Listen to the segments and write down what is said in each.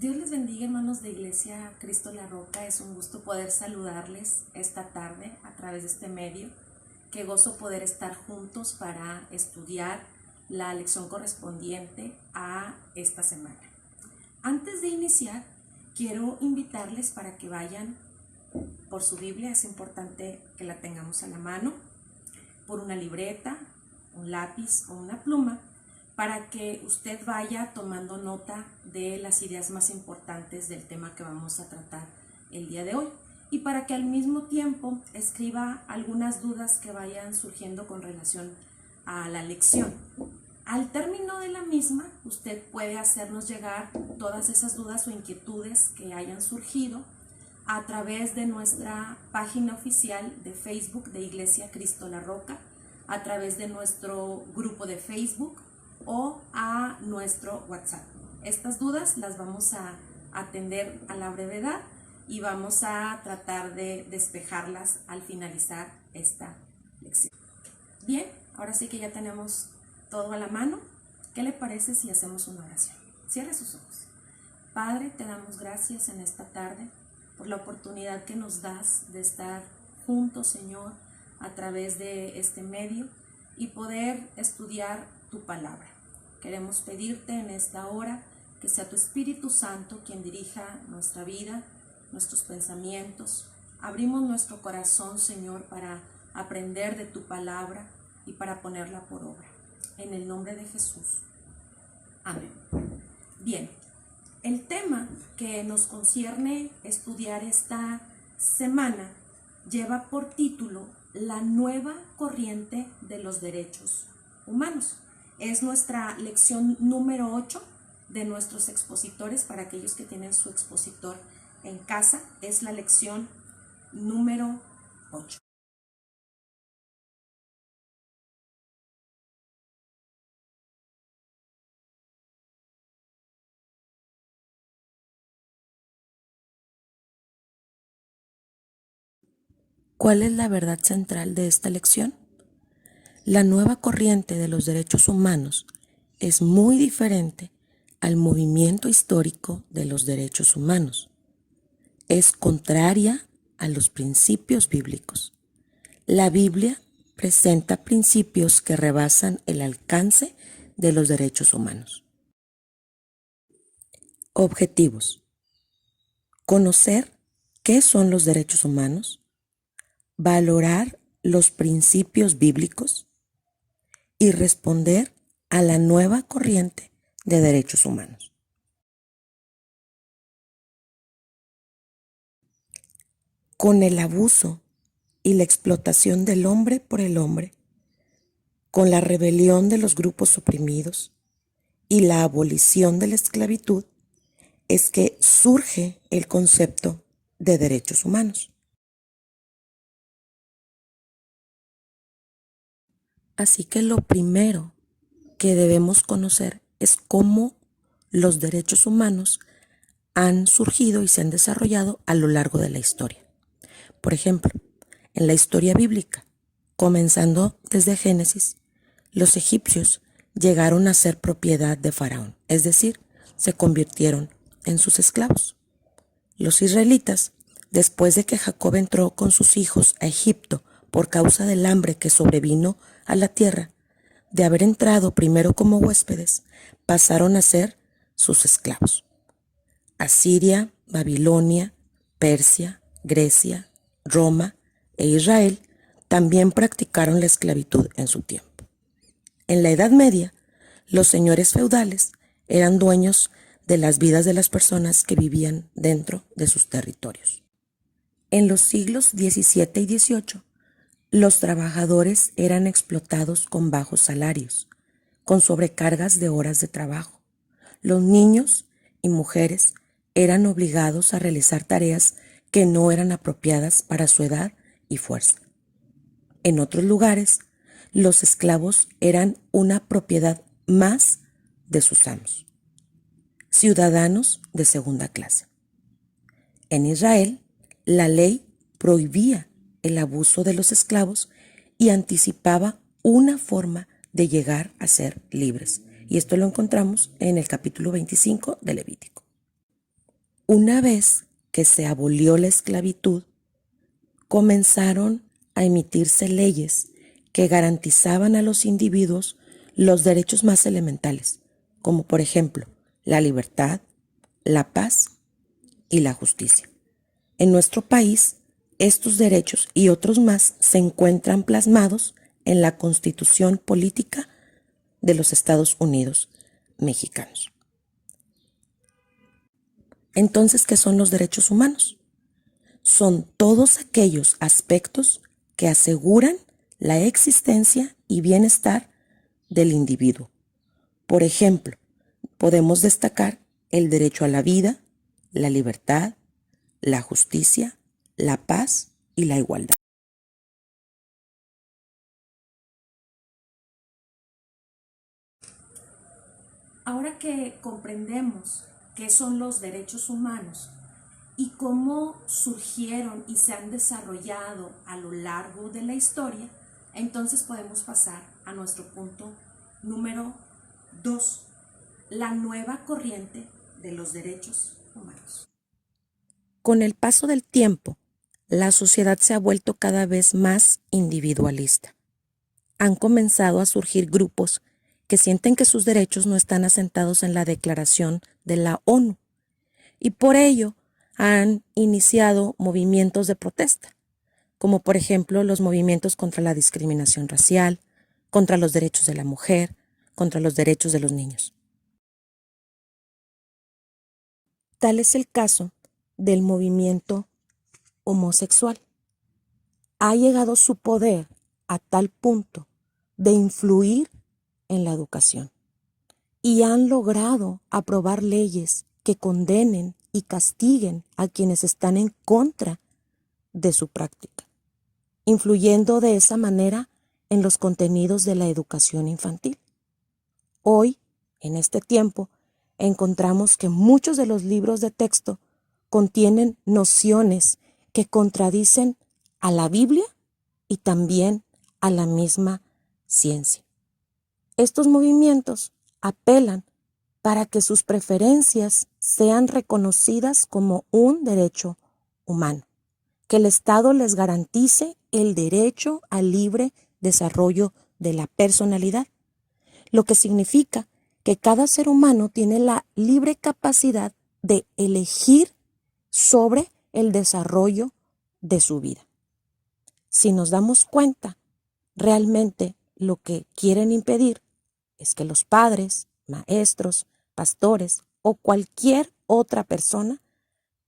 Dios les bendiga, hermanos de Iglesia Cristo la Roca. Es un gusto poder saludarles esta tarde a través de este medio. Qué gozo poder estar juntos para estudiar la lección correspondiente a esta semana. Antes de iniciar, quiero invitarles para que vayan por su Biblia. Es importante que la tengamos a la mano, por una libreta, un lápiz o una pluma, para que usted vaya tomando nota de las ideas más importantes del tema que vamos a tratar el día de hoy, y para que al mismo tiempo escriba algunas dudas que vayan surgiendo con relación a la lección. Al término de la misma, usted puede hacernos llegar todas esas dudas o inquietudes que hayan surgido a través de nuestra página oficial de Facebook de Iglesia Cristo la Roca, a través de nuestro grupo de Facebook o a nuestro WhatsApp. Estas dudas las vamos a atender a la brevedad y vamos a tratar de despejarlas al finalizar esta lección. Bien, ahora sí que ya tenemos todo a la mano. ¿Qué le parece si hacemos una oración? Cierre sus ojos. Padre, te damos gracias en esta tarde por la oportunidad que nos das de estar juntos, Señor, a través de este medio y poder estudiar tu palabra. Queremos pedirte en esta hora que sea tu Espíritu Santo quien dirija nuestra vida, nuestros pensamientos. Abrimos nuestro corazón, Señor, para aprender de tu palabra y para ponerla por obra. En el nombre de Jesús. Amén. Bien, el tema que nos concierne estudiar esta semana lleva por título La nueva corriente de los derechos humanos. Es nuestra lección número 8 de nuestros expositores. Para aquellos que tienen su expositor en casa, es la lección número 8. ¿Cuál es la verdad central de esta lección? La nueva corriente de los derechos humanos es muy diferente al movimiento histórico de los derechos humanos. Es contraria a los principios bíblicos. La Biblia presenta principios que rebasan el alcance de los derechos humanos. Objetivos: conocer qué son los derechos humanos, valorar los principios bíblicos y responder a la nueva corriente de derechos humanos. Con el abuso y la explotación del hombre por el hombre, con la rebelión de los grupos oprimidos y la abolición de la esclavitud, es que surge el concepto de derechos humanos. Así que lo primero que debemos conocer es cómo los derechos humanos han surgido y se han desarrollado a lo largo de la historia. Por ejemplo, en la historia bíblica, comenzando desde Génesis, los egipcios llegaron a ser propiedad de Faraón, es decir, se convirtieron en sus esclavos. Los israelitas, después de que Jacob entró con sus hijos a Egipto por causa del hambre que sobrevino a la tierra, de haber entrado primero como huéspedes, pasaron a ser sus esclavos. Asiria, Babilonia, Persia, Grecia, Roma e Israel también practicaron la esclavitud en su tiempo. En la Edad Media, los señores feudales eran dueños de las vidas de las personas que vivían dentro de sus territorios. En los siglos XVII y XVIII, los trabajadores eran explotados con bajos salarios, con sobrecargas de horas de trabajo. Los niños y mujeres eran obligados a realizar tareas que no eran apropiadas para su edad y fuerza. En otros lugares, los esclavos eran una propiedad más de sus amos, ciudadanos de segunda clase. En Israel, la ley prohibía el abuso de los esclavos y anticipaba una forma de llegar a ser libres. Y esto lo encontramos en el capítulo 25 de Levítico. Una vez que se abolió la esclavitud, comenzaron a emitirse leyes que garantizaban a los individuos los derechos más elementales, como por ejemplo la libertad, la paz y la justicia. En nuestro país, estos derechos y otros más se encuentran plasmados en la Constitución Política de los Estados Unidos mexicanos. Entonces, ¿qué son los derechos humanos? Son todos aquellos aspectos que aseguran la existencia y bienestar del individuo. Por ejemplo, podemos destacar el derecho a la vida, la libertad, la justicia, la paz y la igualdad. Ahora que comprendemos qué son los derechos humanos y cómo surgieron y se han desarrollado a lo largo de la historia, entonces podemos pasar a nuestro punto número 2, la nueva corriente de los derechos humanos. Con el paso del tiempo, la sociedad se ha vuelto cada vez más individualista. Han comenzado a surgir grupos que sienten que sus derechos no están asentados en la Declaración de la ONU y por ello han iniciado movimientos de protesta, como por ejemplo los movimientos contra la discriminación racial, contra los derechos de la mujer, contra los derechos de los niños. Tal es el caso del movimiento homosexual. Ha llegado su poder a tal punto de influir en la educación y han logrado aprobar leyes que condenen y castiguen a quienes están en contra de su práctica, influyendo de esa manera en los contenidos de la educación infantil. Hoy, en este tiempo, encontramos que muchos de los libros de texto contienen nociones que contradicen a la Biblia y también a la misma ciencia. Estos movimientos apelan para que sus preferencias sean reconocidas como un derecho humano, que el Estado les garantice el derecho al libre desarrollo de la personalidad, lo que significa que cada ser humano tiene la libre capacidad de elegir sobre el desarrollo de su vida. Si nos damos cuenta, realmente lo que quieren impedir es que los padres, maestros, pastores o cualquier otra persona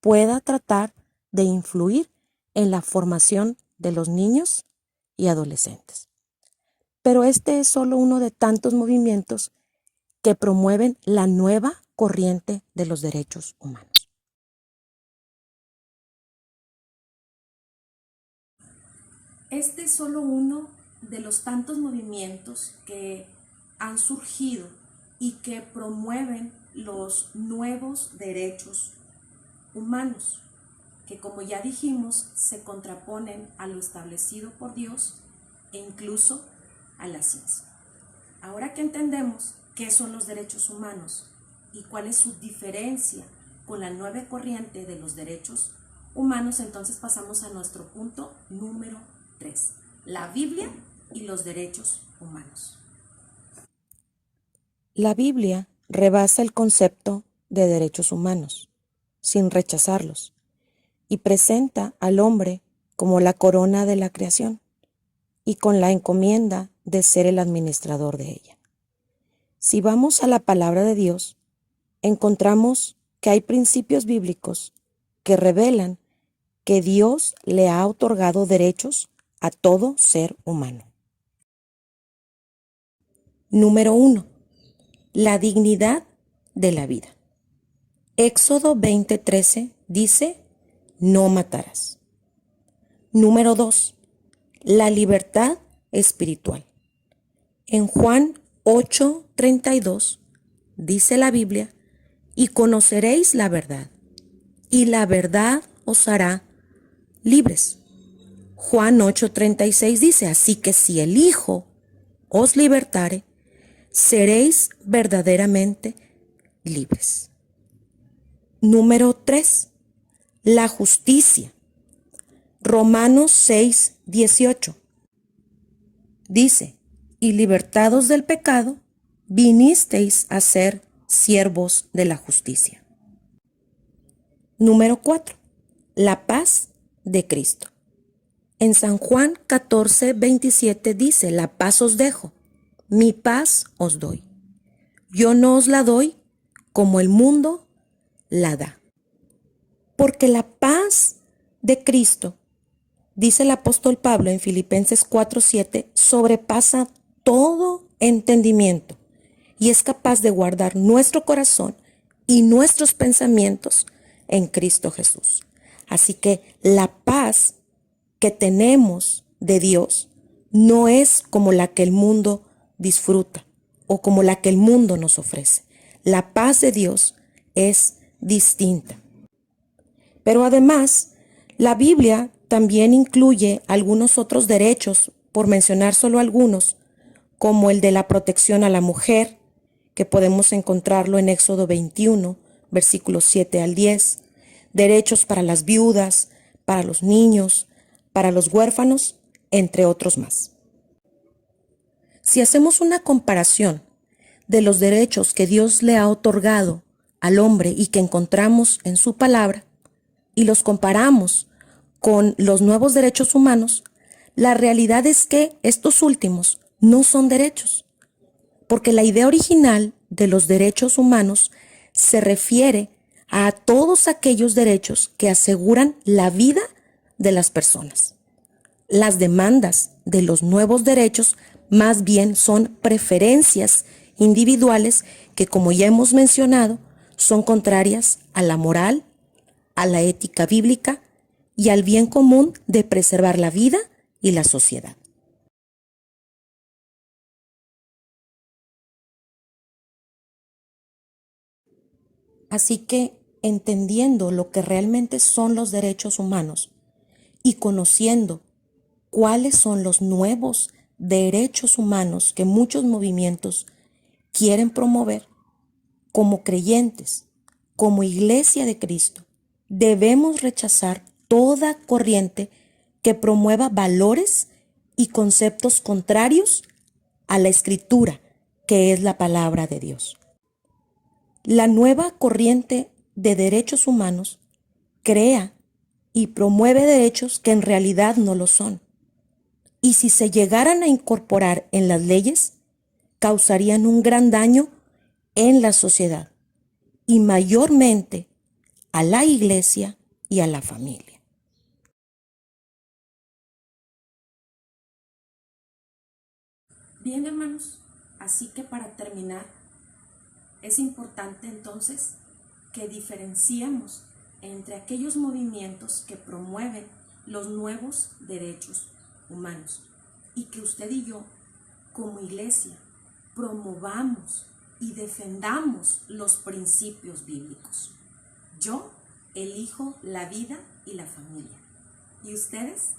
pueda tratar de influir en la formación de los niños y adolescentes. Pero este es solo uno de tantos movimientos que promueven la nueva corriente de los derechos humanos. Este es solo uno de los tantos movimientos que han surgido y que promueven los nuevos derechos humanos, que como ya dijimos, se contraponen a lo establecido por Dios e incluso a la ciencia. Ahora que entendemos qué son los derechos humanos y cuál es su diferencia con la nueva corriente de los derechos humanos, entonces pasamos a nuestro punto número 3, la Biblia y los derechos humanos. La Biblia rebasa el concepto de derechos humanos, sin rechazarlos, y presenta al hombre como la corona de la creación y con la encomienda de ser el administrador de ella. Si vamos a la palabra de Dios, encontramos que hay principios bíblicos que revelan que Dios le ha otorgado derechos a todo ser humano. Número 1. La dignidad de la vida. Éxodo 20:13 dice: no matarás. Número 2. La libertad espiritual. En Juan 8:32 dice la Biblia: y conoceréis la verdad, y la verdad os hará libres. Juan 8:36 dice: así que si el Hijo os libertare, seréis verdaderamente libres. Número 3. La justicia. Romanos 6, 18. Dice, y libertados del pecado, vinisteis a ser siervos de la justicia. Número 4. La paz de Cristo. En San Juan 14, 27 dice, la paz os dejo, mi paz os doy. Yo no os la doy como el mundo la da. Porque la paz de Cristo, dice el apóstol Pablo en Filipenses 4:7, sobrepasa todo entendimiento y es capaz de guardar nuestro corazón y nuestros pensamientos en Cristo Jesús. Así que la paz que tenemos de Dios no es como la que el mundo disfruta o como la que el mundo nos ofrece. La paz de Dios es distinta. Pero además, la Biblia también incluye algunos otros derechos, por mencionar solo algunos, como el de la protección a la mujer, que podemos encontrarlo en Éxodo 21, versículos 7 al 10, derechos para las viudas, para los niños, para los huérfanos, entre otros más. Si hacemos una comparación de los derechos que Dios le ha otorgado al hombre y que encontramos en su palabra, y los comparamos con los nuevos derechos humanos, la realidad es que estos últimos no son derechos, porque la idea original de los derechos humanos se refiere a todos aquellos derechos que aseguran la vida de las personas. Las demandas de los nuevos derechos más bien son preferencias individuales que, como ya hemos mencionado, son contrarias a la moral, a la ética bíblica y al bien común de preservar la vida y la sociedad. Así que, entendiendo lo que realmente son los derechos humanos y conociendo cuáles son los nuevos derechos humanos que muchos movimientos quieren promover, como creyentes, como Iglesia de Cristo, debemos rechazar toda corriente que promueva valores y conceptos contrarios a la Escritura, que es la palabra de Dios. La nueva corriente de derechos humanos crea y promueve derechos que en realidad no lo son. Y si se llegaran a incorporar en las leyes, causarían un gran daño en la sociedad y mayormente a la Iglesia y a la familia. Bien, hermanos, así que para terminar, es importante entonces que diferenciemos entre aquellos movimientos que promueven los nuevos derechos humanos y que usted y yo, como iglesia, promovamos y defendamos los principios bíblicos. Yo elijo la vida y la familia. ¿Y ustedes?